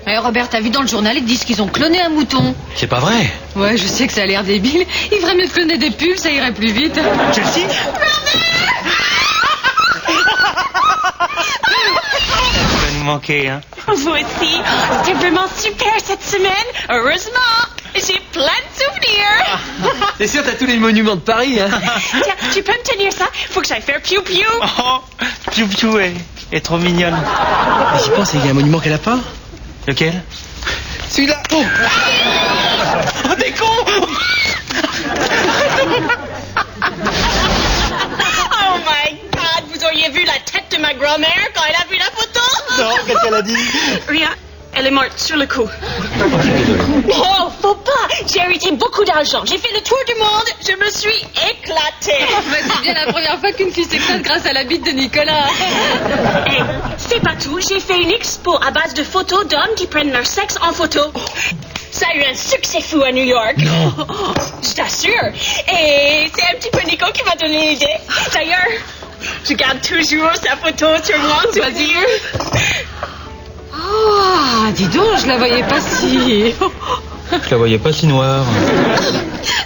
Eh, Robert, t'as vu dans le journal, ils disent qu'ils ont cloné un mouton. C'est pas vrai. Ouais, je sais que ça a l'air débile. Il ferait mieux de cloner des pulls, ça irait plus vite. Chelsea. Tu vas nous manquer, hein. Vous aussi. C'était vraiment super cette semaine. Heureusement, j'ai plein de souvenirs. C'est sûr, t'as tous les monuments de Paris, hein. Tiens, tu peux me tenir ça? Faut que j'aille faire piou-piou. Oh, Piou-Piou est trop mignonne. J'y pense, il y a un monument qu'elle a pas. Lequel? Celui-là. Oh, Oh, t'es con. Oh my God, vous auriez vu la tête de ma grand-mère quand elle a vu la photo? Non, qu'est-ce qu'elle a dit? Rien, elle est morte sur le coup. Oh, faut pas. J'ai hérité beaucoup d'argent. J'ai fait le tour du monde. Je me suis éclatée. C'est bien la première fois qu'une fille s'éclate grâce à la bite de Nicolas. Hey, c'est pas tout. J'ai fait une expo à base de photos d'hommes qui prennent leur sexe en photo. Ça a eu un succès fou à New York. Non. Je t'assure. Et c'est un petit peu Nico qui m'a donné l'idée. D'ailleurs, je garde toujours sa photo sur mon souvenir. Oh, dis donc, je la voyais pas si... Je la voyais pas si noire.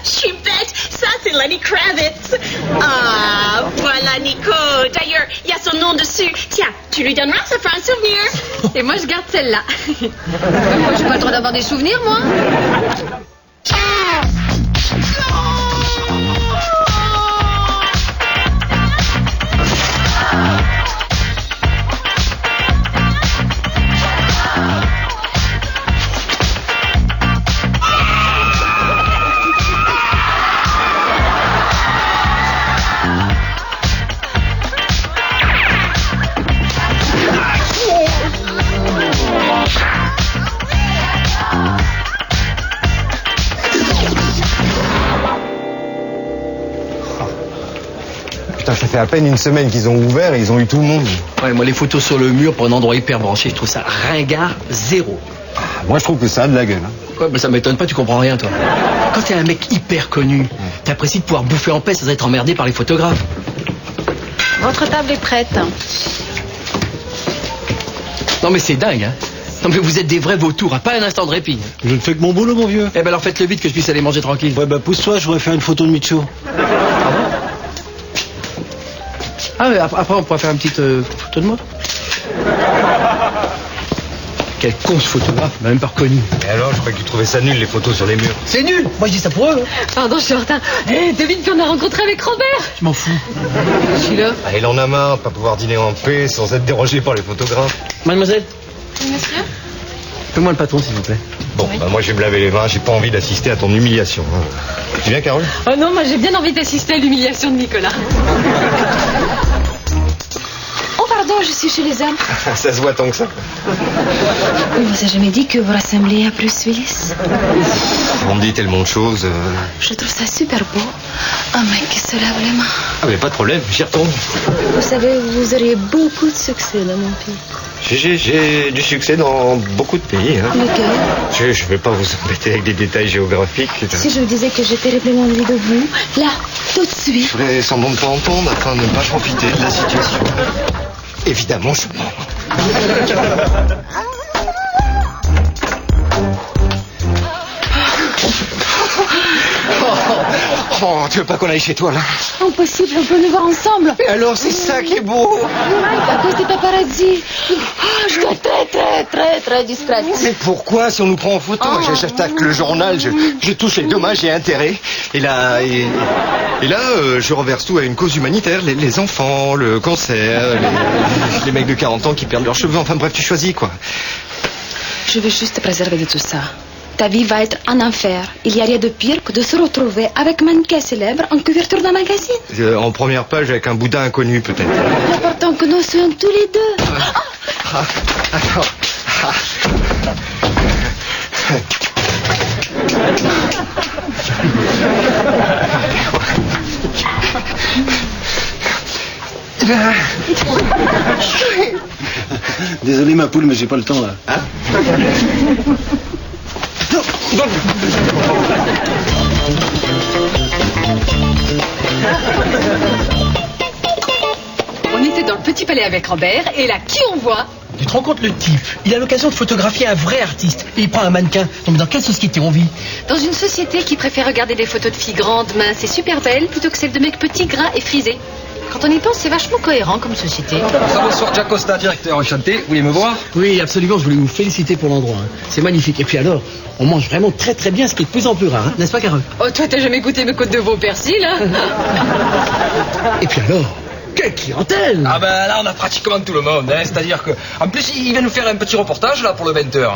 Je suis bête. Ça, c'est Lenny Kravitz. Ah, voilà Nico. D'ailleurs, il y a son nom dessus. Tiens, tu lui donneras, ça fera un souvenir. Et moi, je garde celle-là. Moi, j'ai pas le droit d'avoir des souvenirs, moi. Putain, ça fait à peine une semaine qu'ils ont ouvert et ils ont eu tout le monde. Ouais, moi, les photos sur le mur pour un endroit hyper branché, je trouve ça ringard zéro. Moi, je trouve que ça a de la gueule. Hein. Ouais, mais ça m'étonne pas, tu comprends rien, toi. Quand t'es un mec hyper connu, t'apprécies de pouvoir bouffer en paix sans être emmerdé par les photographes. Votre table est prête. Non, mais c'est dingue, hein. Non, mais vous êtes des vrais vautours, hein, pas un instant de répit. Je ne fais que mon boulot, mon vieux. Eh ben alors faites-le vite que je puisse aller manger tranquille. Ouais, bah pousse-toi, je voudrais faire une photo de Micho. Ah, mais après on pourra faire une petite photo de moi. Quel con ce photographe, il m'a même pas reconnu. Et alors, je crois que tu trouvais ça nul, les photos sur les murs. C'est nul. Moi je dis ça pour eux. Hein. Pardon, je suis en retard. Eh, devine qu'on a rencontré avec Robert. Je m'en fous. Je suis là. Ah, il en a marre de pas pouvoir dîner en paix sans être dérangé par les photographes. Mademoiselle, Monsieur ? fais-moi le patron s'il vous plaît. Bon, bah moi je vais me laver les mains, j'ai pas envie d'assister à ton humiliation. Hein. Tu viens, Carole? Oh non, moi j'ai bien envie d'assister à l'humiliation de Nicolas. Oh pardon, je suis chez les hommes. Ça se voit tant que ça. On vous a jamais dit que vous rassemblez à Bruce Willis? On me dit tellement de choses. Je trouve ça super beau. Un mec qui se lave les mains. Ah mais pas de problème, j'y retourne. Vous savez, vous auriez beaucoup de succès dans mon pays. J'ai du succès dans beaucoup de pays. Hein. Lequel? Je vais pas vous embêter avec des détails géographiques. Si je vous disais que j'ai terriblement envie de vous, là, tout de suite. Je voulais semblant de pas entendre afin de ne pas profiter de la situation. Évidemment, je mens. Oh, tu veux pas qu'on aille chez toi, là? Impossible, on peut nous voir ensemble. Et alors, c'est ça qui est beau. À cause des paparazzi. Je dois être très discrète. Mais pourquoi, si on nous prend en photo? Moi, j'attaque le journal, je touche les dommages et intérêts. Et là, je reverse tout à une cause humanitaire. Les enfants, le cancer, les mecs de 40 ans qui perdent leurs cheveux. Enfin bref, tu choisis, quoi. Je veux juste te préserver de tout ça. Ta vie va être un enfer. Il n'y a rien de pire que de se retrouver avec un mannequin célèbre en couverture d'un magazine. En première page avec un boudin inconnu, peut-être. L'important que nous soyons tous les deux. Attends. Désolé ma poule, mais j'ai pas le temps là. Hein? On était dans le petit palais avec Robert, et là, qui on voit? Tu te rends compte, le type, il a l'occasion de photographier un vrai artiste et il prend un mannequin. Non, mais dans quelle société on vit? Dans une société qui préfère regarder des photos de filles grandes, minces et super belles plutôt que celles de mecs petits, gras et frisés. Quand on y pense, c'est vachement cohérent comme société. Bonsoir, Jack Costa, directeur, enchanté. Vous voulez me voir? Oui, absolument, je voulais vous féliciter pour l'endroit. Hein. C'est magnifique. Et puis alors, on mange vraiment très très bien, ce qui est de plus en plus rare, hein, n'est-ce pas, Carole? Oh, toi, t'as jamais goûté mes côtes de veau au persil, hein? Et puis alors, quelle clientèle! Ah ben là, on a pratiquement tout le monde, hein. C'est-à-dire que... En plus, il vient nous faire un petit reportage, là, pour le 20h.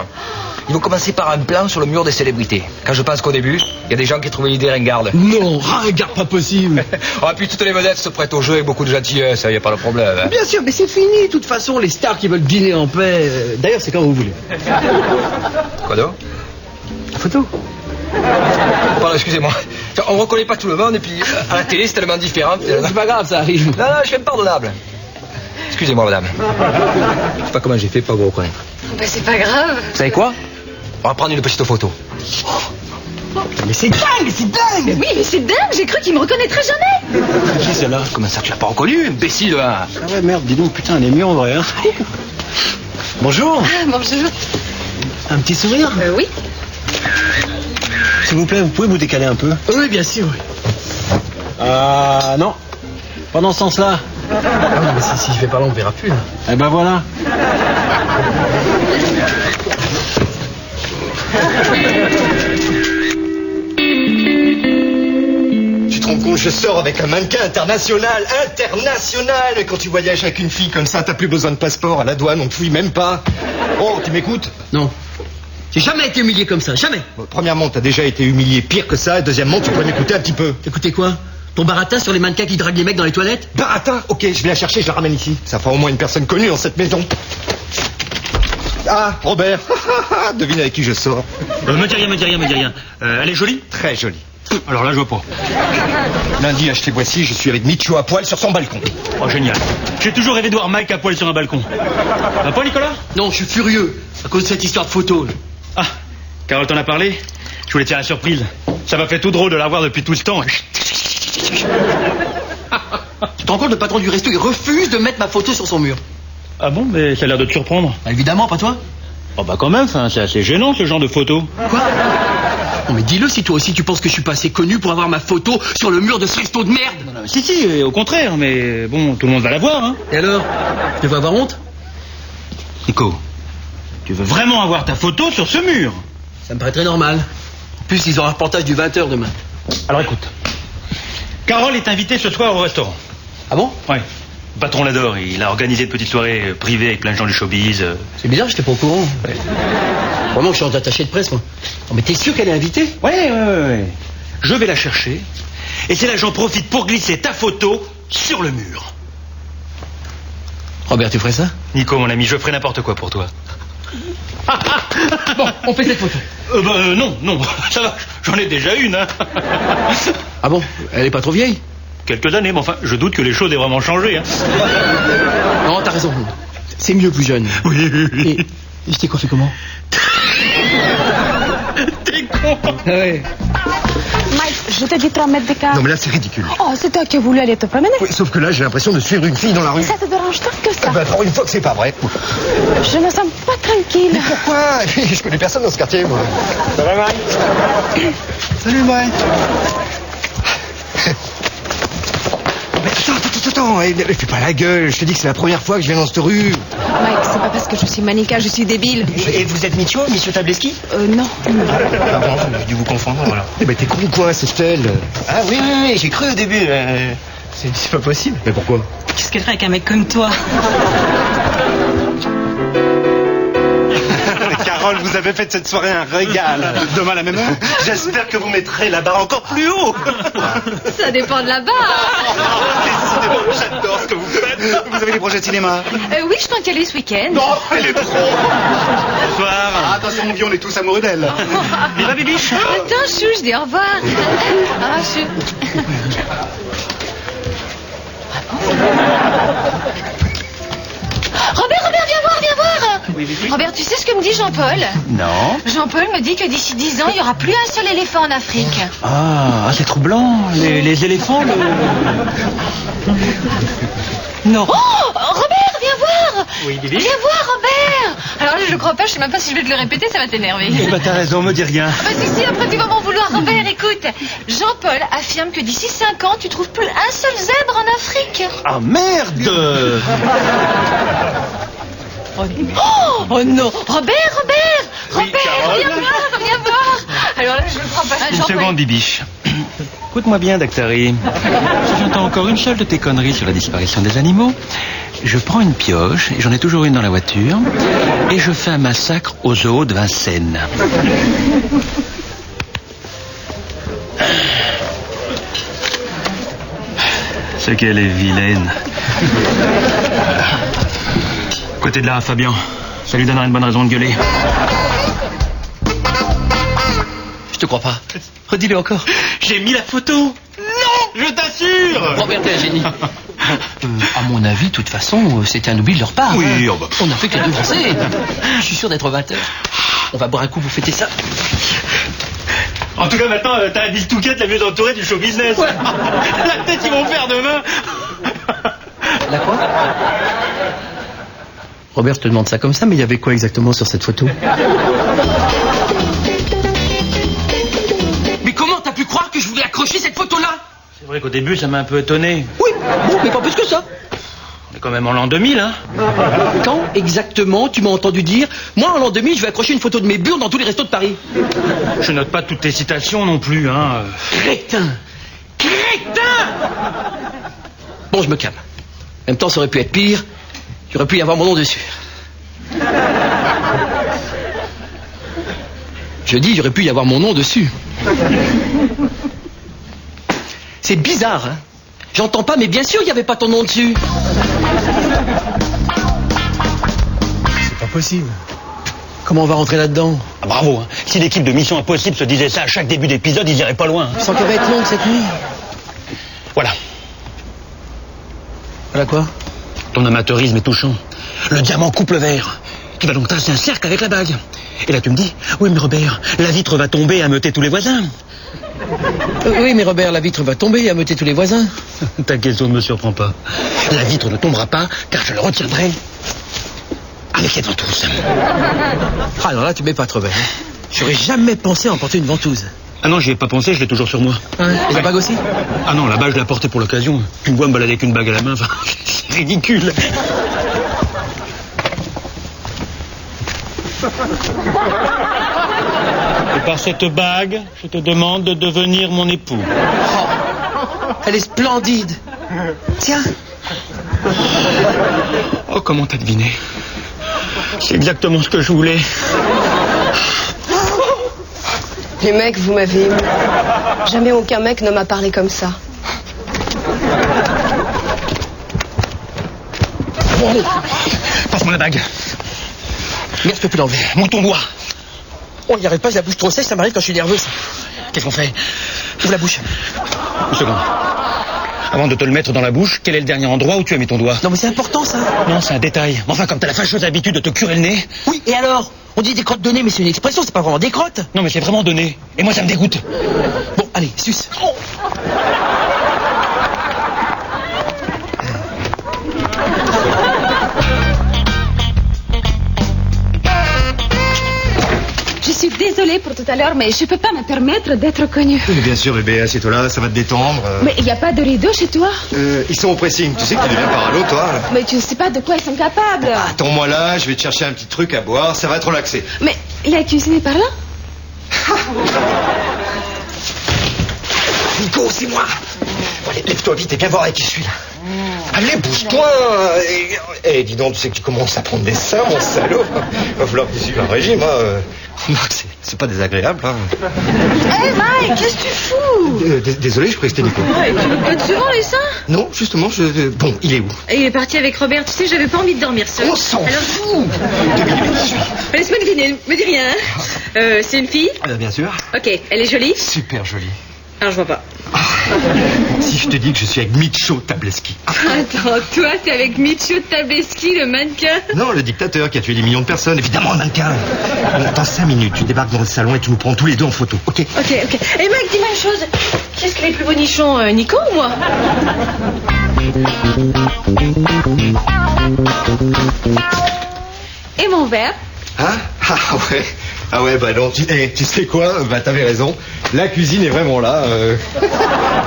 Ils vont commencer par un plan sur le mur des célébrités. Quand je pense qu'au début, il y a des gens qui trouvaient l'idée ringarde. Non, ringarde, pas possible. Ah, puis toutes les vedettes se prêtent au jeu avec beaucoup de gentillesse, il n'y a pas de problème. Hein. Bien sûr, mais c'est fini, de toute façon, les stars qui veulent dîner en paix. D'ailleurs, c'est quand vous voulez. Quoi donc? La photo. Pardon, excusez-moi. On reconnaît pas tout le monde, et puis à la télé, c'est tellement différent. C'est pas grave, ça arrive. Non, je suis impardonnable. Excusez-moi, madame. Je sais pas comment j'ai fait pour vous reconnaître. Bah, c'est pas grave. Vous savez quoi? On va prendre une petite photo. Mais c'est dingue, c'est dingue! Oui, mais c'est dingue, j'ai cru qu'il me reconnaîtrait jamais. Qui c'est là? Comment ça, tu l'as pas reconnu, imbécile? Ah ouais, merde, dis donc, putain, elle est mieux en vrai, hein. Bonjour. Ah, bonjour. Un petit sourire? Oui. S'il vous plaît, vous pouvez vous décaler un peu? Oui, bien sûr, oui. Ah, non. Pas dans ce sens-là. Ah non, mais si je vais pas là, on verra plus, là. Eh ben voilà. Tu te rends compte, je sors avec un mannequin international. Et quand tu voyages avec une fille comme ça, t'as plus besoin de passeport. À la douane, on te fouille même pas. Oh, tu m'écoutes? Non. J'ai jamais été humilié comme ça, jamais. Bon, premièrement, t'as déjà été humilié pire que ça. Et deuxièmement, tu pourrais m'écouter un petit peu. Écoutez quoi? Ton baratin sur les mannequins qui draguent les mecs dans les toilettes? Baratin? Ok, je vais la chercher, je la ramène ici. Ça fera au moins une personne connue dans cette maison. Ah, Robert. Devine avec qui je sors. Me dis rien. Elle est jolie? Très jolie. Alors là, je vois pas. Lundi, achetez voici, je suis avec Micho à poil sur son balcon. Oh, génial. J'ai toujours rêvé de voir Mike à poil sur un balcon. Va pas, Nicolas? Non, je suis furieux à cause de cette histoire de photo. Là. Ah, Carole t'en a parlé? Je voulais te faire la surprise. Ça m'a fait tout drôle de la voir depuis tout ce temps. Tu te rends compte, le patron du resto, il refuse de mettre ma photo sur son mur. Ah bon? Mais ça a l'air de te surprendre. Bah, évidemment, pas toi. Oh bah quand même, c'est assez gênant ce genre de photo. Quoi? Non mais dis-le si toi aussi tu penses que je suis pas assez connu pour avoir ma photo sur le mur de ce resto de merde. Non, si, au contraire, mais bon, tout le monde va la voir, hein. Et alors? Tu devrais avoir honte? Nico, tu veux vraiment avoir ta photo sur ce mur? Ça me paraît très normal. En plus, ils ont un reportage du 20h demain. Alors écoute, Carole est invitée ce soir au restaurant. Ah bon? Ouais. Le patron l'adore, il a organisé une petite soirée privée avec plein de gens du showbiz. C'est bizarre, j'étais pas au courant. Ouais. Vraiment que je suis attaché de presse, moi. Oh, mais t'es sûr qu'elle est invitée? Ouais. Je vais la chercher. Et c'est là que j'en profite pour glisser ta photo sur le mur. Robert, tu ferais ça? Nico, mon ami, je ferai n'importe quoi pour toi. Bon, on fait cette photo. Non, ça va, j'en ai déjà une, hein. Ah bon? Elle est pas trop vieille? Quelques années, mais enfin, je doute que les choses aient vraiment changé, hein. Non, t'as raison. C'est mieux plus jeune. Oui. Et je t'ai coiffé comment? T'es con. Ouais. Mike, je te dis 3 mètres d'écart. Non mais là c'est ridicule. Oh, c'est toi qui as voulu aller te promener. Oui, sauf que là j'ai l'impression de suivre une fille dans la rue. Ça te dérange tant que ça? Bah, pour une fois que c'est pas vrai. Je me sens pas tranquille. Pourquoi? Je connais personne dans ce quartier, moi. Ça va, Mike? Salut, Mike. Mais attends, fais pas la gueule. Je te dis que c'est la première fois que je viens dans cette rue. Mike, c'est pas parce que je suis mannequin, je suis débile. Et vous êtes Micho, monsieur Tableski? Non. Pardon, j'ai dû vous confondre, voilà. Eh ben t'es con ou quoi, c'est Stella? Ah oui, j'ai cru au début. C'est pas possible. Mais pourquoi? Qu'est-ce qu'elle ferait avec un mec comme toi? Carole, vous avez fait de cette soirée un régal. Demain à la même heure, j'espère que vous mettrez la barre encore plus haut. Ça dépend de la barre. Décidément, j'adore ce que vous faites. Vous avez des projets de cinéma? Oui, je compte y aller ce week-end. Non, elle est trop. Bonsoir. Ah, attention mon vieux, on est tous amoureux d'elle. Viva, Bibiche. Attends, chou, je dis au revoir. Ah, chou. Robert, viens voir. Oui. Robert, tu sais ce que me dit Jean-Paul? Non. Jean-Paul me dit que d'ici 10 ans, il n'y aura plus un seul éléphant en Afrique. Ah, c'est troublant. Les éléphants, Non. Oh, Robert, viens voir. Oui, Bibi. Viens voir, Robert. Alors là, je crois pas, je sais même pas si je vais te le répéter, ça va t'énerver. Eh ben, t'as raison, me dis rien. Bah si, après tu vas m'en vouloir. Robert, écoute, Jean-Paul affirme que d'ici 5 ans, tu trouves plus un seul zèbre en Afrique. Ah, merde. Oh non, Robert, Oui, Carole. viens voir. Alors là, je ne crois pas. Une Jean-Paul. seconde, Bibiche. Écoute-moi bien, Dactari. Si j'entends encore une seule de tes conneries sur la disparition des animaux, je prends une pioche, et j'en ai toujours une dans la voiture, et je fais un massacre au zoo de Vincennes. C'est qu'elle est vilaine. Côté de là, Fabien. Ça lui donnera une bonne raison de gueuler. Je te crois pas. Redis-le encore. J'ai mis la photo. Non, je t'assure. Robert, t'es un génie. À mon avis, de toute façon, c'était un oubli de leur part. Oui, hein. oh bah. On a fait que les devancer. Je suis sûr d'être 20 heures. On va boire un coup, vous fêtez ça. En tout cas, maintenant, t'as un bistouquette la mieux entourée du show business. Ouais. La tête qu'ils vont faire demain. La quoi? Robert, je te demande ça comme ça, mais il y avait quoi exactement sur cette photo? Mais comment t'as pu croire que je voulais accrocher cette photo-là? C'est vrai qu'au début, ça m'a un peu étonné. Oui, bon, mais pas plus que ça. On est quand même en l'an 2000, hein. Quand exactement tu m'as entendu dire moi en l'an 2000 je vais accrocher une photo de mes burnes dans tous les restos de Paris? Je note pas toutes tes citations non plus, hein. Crétin! Bon, je me calme. En même temps, ça aurait pu être pire. Il aurait pu y avoir mon nom dessus. Je dis, il aurait pu y avoir mon nom dessus. C'est bizarre, hein? J'entends pas, mais bien sûr, il n'y avait pas ton nom dessus. C'est pas possible. Comment on va rentrer là-dedans? Ah, bravo, hein. Si l'équipe de Mission Impossible se disait ça à chaque début d'épisode, ils iraient pas loin. Hein. Sans qu'elle va être longue cette nuit. Voilà. Voilà quoi? Ton amateurisme est touchant. Le diamant coupe le verre. Tu vas donc tracer un cercle avec la bague. Et là, tu me dis, oui, mais Robert, la vitre va tomber et ameuter tous les voisins. Oui, mais Robert, la vitre va tomber et ameuter tous les voisins. Ta question ne me surprend pas. La vitre ne tombera pas, car je le retiendrai avec les ventouses. Ah non, là, tu m'épates, Robert. J'aurais jamais pensé à emporter une ventouse. Ah non, j'y ai pas pensé, je l'ai toujours sur moi. Ouais. Et la bague aussi? Ah non, la bague, je l'ai apportée pour l'occasion. Tu me vois me balader avec une bague à la main, enfin, c'est ridicule. Et par cette bague, je te demande de devenir mon époux. Oh, elle est splendide. Tiens. Oh, comment t'as deviné? C'est exactement ce que je voulais. Les mecs, vous m'avez ému. Jamais aucun mec ne m'a parlé comme ça. Bon, allez. Passe-moi la bague. Merde, je peux plus l'enlever. Monte ton doigt. Oh, il n'y arrête pas, j'ai la bouche trop sèche, ça m'arrive quand je suis nerveuse. Qu'est-ce qu'on fait? Ouvre la bouche. Une seconde. Avant de te le mettre dans la bouche, quel est le dernier endroit où tu as mis ton doigt? Non, mais c'est important, ça. Non, c'est un détail. Enfin, comme t'as la fâcheuse habitude de te curer le nez. Oui, et alors? On dit des crottes de nez, mais c'est une expression, c'est pas vraiment des crottes. Non, mais c'est vraiment de nez. Et moi, ça me dégoûte. Bon, allez, suce. Oh. Je suis désolée pour tout à l'heure, mais je peux pas me permettre d'être connue. Mais bien sûr, bébé, assieds-toi là, ça va te détendre. Mais il n'y a pas de rideau chez toi? Ils sont au pressing, tu sais que tu deviens parano, toi. Mais tu ne sais pas de quoi ils sont capables. Attends-moi là, je vais te chercher un petit truc à boire, ça va te relaxer. Mais la cuisine est par là? Nico, c'est moi. Bon, allez, lève-toi vite et viens voir avec qui je suis là. Allez, bouge-toi. Eh, dis donc, tu sais que tu commences à prendre des seins, mon salaud. Va falloir que tu suives un régime, hein. C'est pas désagréable, hein. Hé, Mike, qu'est-ce que tu fous? Désolé, je croyais que c'était Nico. Ouais, tu me codes souvent les seins? Non, justement, Bon, il est où? Et il est parti avec Robert, tu sais, j'avais pas envie de dormir seul. On s'en Alors, fout. Devine avec qui je suis. laisse-moi deviner, me dis rien. C'est une fille? Bien sûr. Ok, elle est jolie? Super jolie. Alors, je vois pas. Si je te dis que je suis avec Micho Tableski. Attends, toi, t'es avec Micho Tableski, le mannequin? Non, le dictateur qui a tué des millions de personnes. Évidemment, le mannequin. Bon, dans 5 minutes, tu débarques dans le salon et tu nous prends tous les deux en photo, ok? Ok. Et Mike, dis-moi une chose. Qui est-ce que les plus bonichons, Nico ou moi? Et mon verre? Hein? Ah ouais, bah non, tu sais quoi? Bah t'avais raison. La cuisine est vraiment là.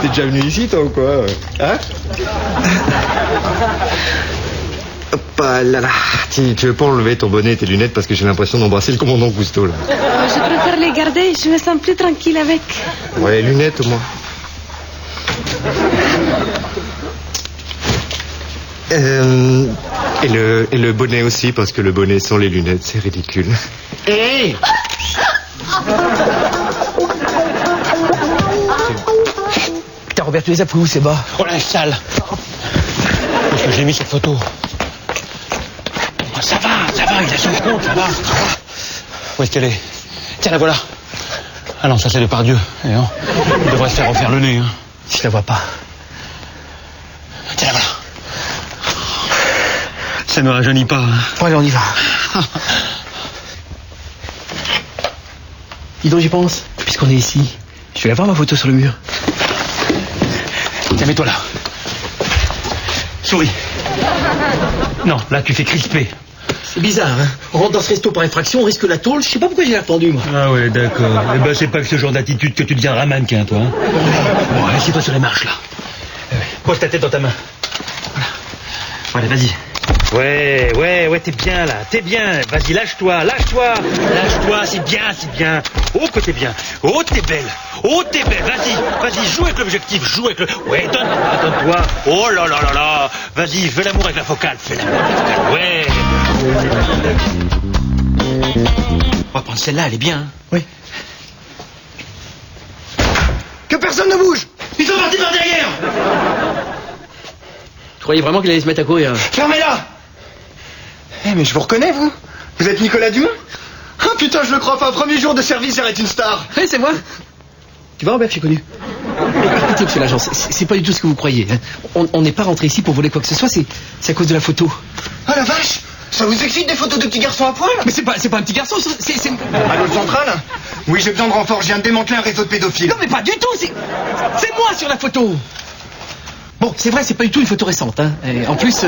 T'es déjà venu ici, toi, ou quoi? Hein? Hop là là. Tu veux pas enlever ton bonnet et tes lunettes parce que j'ai l'impression d'embrasser le commandant Cousteau, là. Je préfère les garder, je me sens plus tranquille avec. Ouais, les lunettes, au moins. Et le bonnet aussi, parce que le bonnet sans les lunettes, c'est ridicule. Hé! Putain, Robert, tu les as pris où, ces bas? Oh, linge sale. Parce que j'ai mis cette photo. Oh, ça va, il a son compte, ça va. Où est-ce qu'elle est? Tiens, la voilà. Ah non, ça c'est Depardieu. Eh non, il devrait se faire refaire le nez. Hein. Je la vois pas. Tiens, la voilà. Ça ne rajeunit pas. Hein. Bon, allez, on y va. Dis donc, j'y pense. Puisqu'on est ici, je vais aller voir ma photo sur le mur. Tiens, mets-toi là. Souris. Non, là, tu fais crisper. C'est bizarre, hein. On rentre dans ce resto par effraction, on risque la tôle. Je sais pas pourquoi j'ai l'air tendu, moi. Ah ouais, d'accord. Eh ben, c'est pas que ce genre d'attitude que tu deviendras mannequin, toi. Hein. Bon, assieds-toi sur les marches, là. Pose ta tête dans ta main. Voilà. Allez, vas-y. Ouais, t'es bien, là. T'es bien. Vas-y, lâche-toi. Lâche-toi, c'est bien. Oh, que t'es bien. Oh, t'es belle. Vas-y, joue avec l'objectif, Ouais, donne-toi. Oh là là. Vas-y, fais l'amour avec la focale. Ouais. On va prendre celle-là, elle est bien. Hein. Oui. Que personne ne bouge! Ils sont partis par derrière! Je croyais vraiment qu'il allait se mettre à courir. Fermez-la! Mais je vous reconnais, vous? Vous êtes Nicolas Dumont? Ah putain, je le crois pas. Premier jour de service, j'arrête une star. Oui, c'est moi. Tu vois, Robert, je suis connu. Écoutez, monsieur l'agent, c'est pas du tout ce que vous croyez. Hein. On n'est pas rentré ici pour voler quoi que ce soit, c'est à cause de la photo. Ah la vache! Ça vous excite des photos de petits garçons à poil? Mais c'est pas un petit garçon, c'est... Allô, le central? Oui, j'ai besoin de renfort, je viens de démanteler un réseau de pédophiles. Non, mais pas du tout, c'est moi sur la photo. Bon, c'est vrai, c'est pas du tout une photo récente. Hein. Et en plus,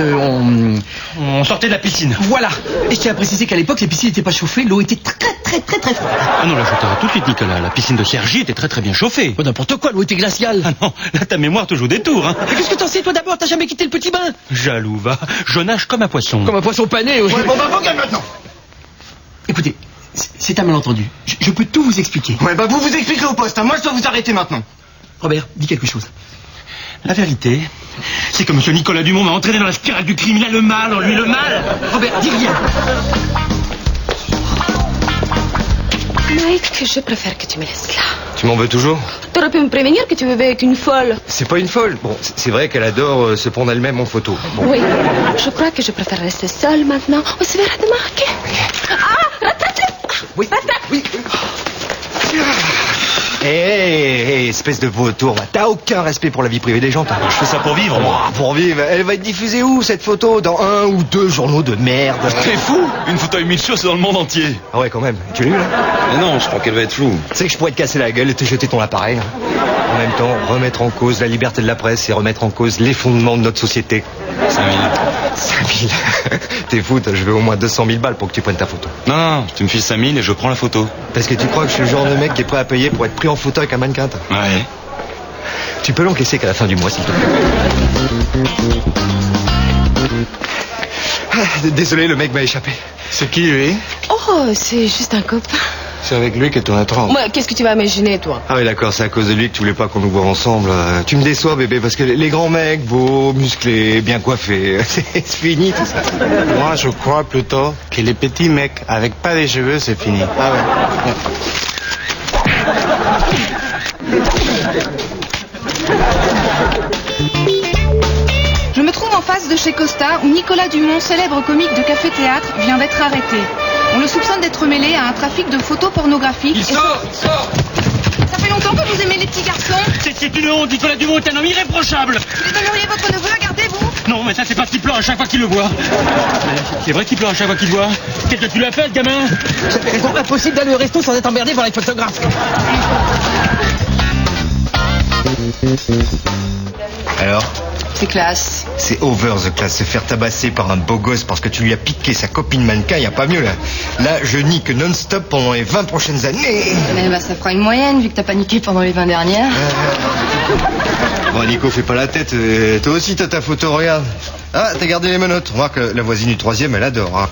on sortait de la piscine. Voilà. Et je tiens à préciser qu'à l'époque, les piscines n'étaient pas chauffées, l'eau était très froide. Ah non, là, je t'arrête tout de suite, Nicolas. La piscine de Sergi était très bien chauffée. Oh, n'importe quoi, l'eau était glaciale. Ah non, là, ta mémoire te joue des tours. Hein. Mais qu'est-ce que t'en sais, toi, d'abord? T'as jamais quitté le petit bain? Jaloux, va. Je nage comme un poisson. Comme un poisson pané, oui. Ouais, bon, bah, vos gueules maintenant. Écoutez, c'est un malentendu. Je peux tout vous expliquer. Ouais, bah, vous expliquerez au poste. Hein. Moi, je dois vous arrêter maintenant. Robert, dis quelque chose. La vérité, c'est que monsieur Nicolas Dumont m'a entraîné dans la spirale du crime. Il a le mal en lui, le mal. Robert, dis rien. Mike, je préfère que tu me laisses là. Tu m'en veux toujours? T'aurais pu me prévenir que tu vivais avec une folle. C'est pas une folle. Bon, c'est vrai qu'elle adore se prendre elle-même en photo. Bon. Oui, je crois que je préfère rester seule maintenant. On se verra demain, ok? Ah, rattrape-le. Oui. Hé, espèce de vautour, t'as aucun respect pour la vie privée des gens, toi. Je fais ça pour vivre, moi. Pour vivre, elle va être diffusée où, cette photo? Dans 1 ou 2 journaux de merde. T'es fou? Une photo avec 1000 choses, c'est dans le monde entier. Ah ouais, quand même. Tu l'as eu, là? Mais non, je crois qu'elle va être floue. Tu sais que je pourrais te casser la gueule et te jeter ton appareil. Hein. En même temps, remettre en cause la liberté de la presse et remettre en cause les fondements de notre société. 5000. 5000. T'es fou, je veux au moins 200 000 balles pour que tu prennes ta photo. Non, tu me files 5000 et je prends la photo. Parce que tu crois que je suis le genre de mec qui est prêt à payer pour être pris en photo avec un mannequin, toi? Ouais. Tu peux l'encaisser qu'à la fin du mois, s'il te plaît. Désolé, le mec m'a échappé. C'est qui, lui? Oh, c'est juste un copain. C'est avec lui que t'en as 30. Moi, qu'est-ce que tu vas imaginer, toi? Ah oui, d'accord, c'est à cause de lui que tu voulais pas qu'on nous voit ensemble. Tu me déçois, bébé, parce que les grands mecs, beaux, musclés, bien coiffés, c'est fini tout ça. Moi, je crois plutôt que les petits mecs avec pas de cheveux, c'est fini. Ah ouais. Je me trouve en face de chez Costa où Nicolas Dumont, célèbre comique de café-théâtre, vient d'être arrêté. On le soupçonne d'être mêlé à un trafic de photos pornographiques. Il sort. Ça fait longtemps que vous aimez les petits garçons? C'est une honte, Nicolas Dumont est un homme irréprochable. Vous désoleriez votre neveu à garder, vous? Non, mais ça c'est parce qu'il pleure à chaque fois qu'il le voit. C'est vrai qu'il pleure à chaque fois qu'il le voit. Qu'est-ce que tu l'as fait, ce gamin? C'est donc impossible d'aller au resto sans être emmerdé par les photographes. Alors? C'est classe. C'est over the class. Se faire tabasser par un beau gosse parce que tu lui as piqué sa copine mannequin, y a pas mieux là. Là, je nique non-stop pendant les 20 prochaines années. Mais bah, ça fera une moyenne vu que t'as paniqué pendant les 20 dernières. Bon, Nico, fais pas la tête. Toi aussi, t'as ta photo, regarde. Ah, t'as gardé les menottes. Remarque, la voisine du 3e, elle adore. Hein.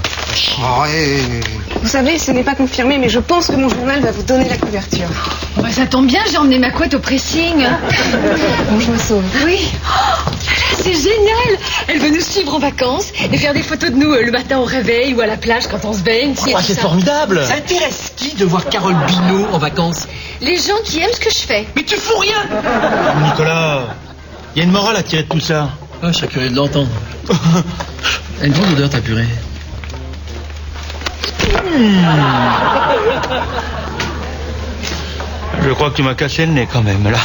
Vous savez, ce n'est pas confirmé, mais je pense que mon journal va vous donner la couverture. Bah, ça tombe bien, j'ai emmené ma couette au pressing. Bon, je me sauve. Oui. Oh, c'est génial. Elle veut nous suivre en vacances et faire des photos de nous le matin au réveil ou à la plage quand on se baigne. C'est formidable. Ça intéresse qui de voir Carole Binot en vacances? Les gens qui aiment ce que je fais. Mais tu fous rien. Nicolas, il y a une morale à tirer de tout ça. Ah, je serais curieux de l'entendre. Elle a une bonne odeur, ta purée. Je crois que tu m'as cassé le nez quand même, là.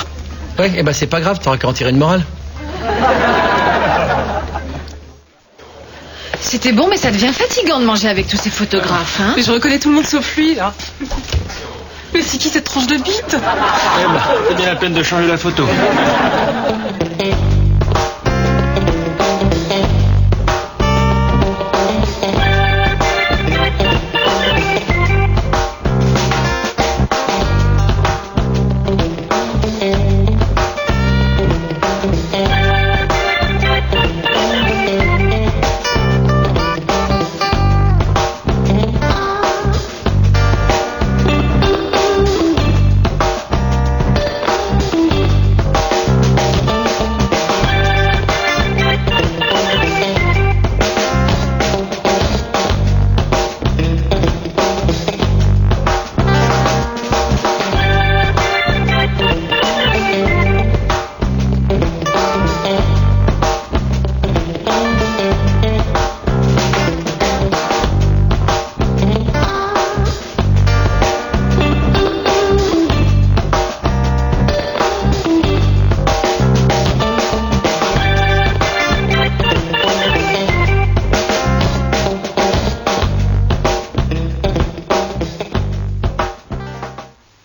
Ouais, et ben c'est pas grave, t'auras qu'à en tirer une morale. C'était bon, mais ça devient fatigant de manger avec tous ces photographes, hein. Mais je reconnais tout le monde sauf lui, là. Mais c'est qui cette tranche de bite? Eh ben, c'est bien la peine de changer la photo.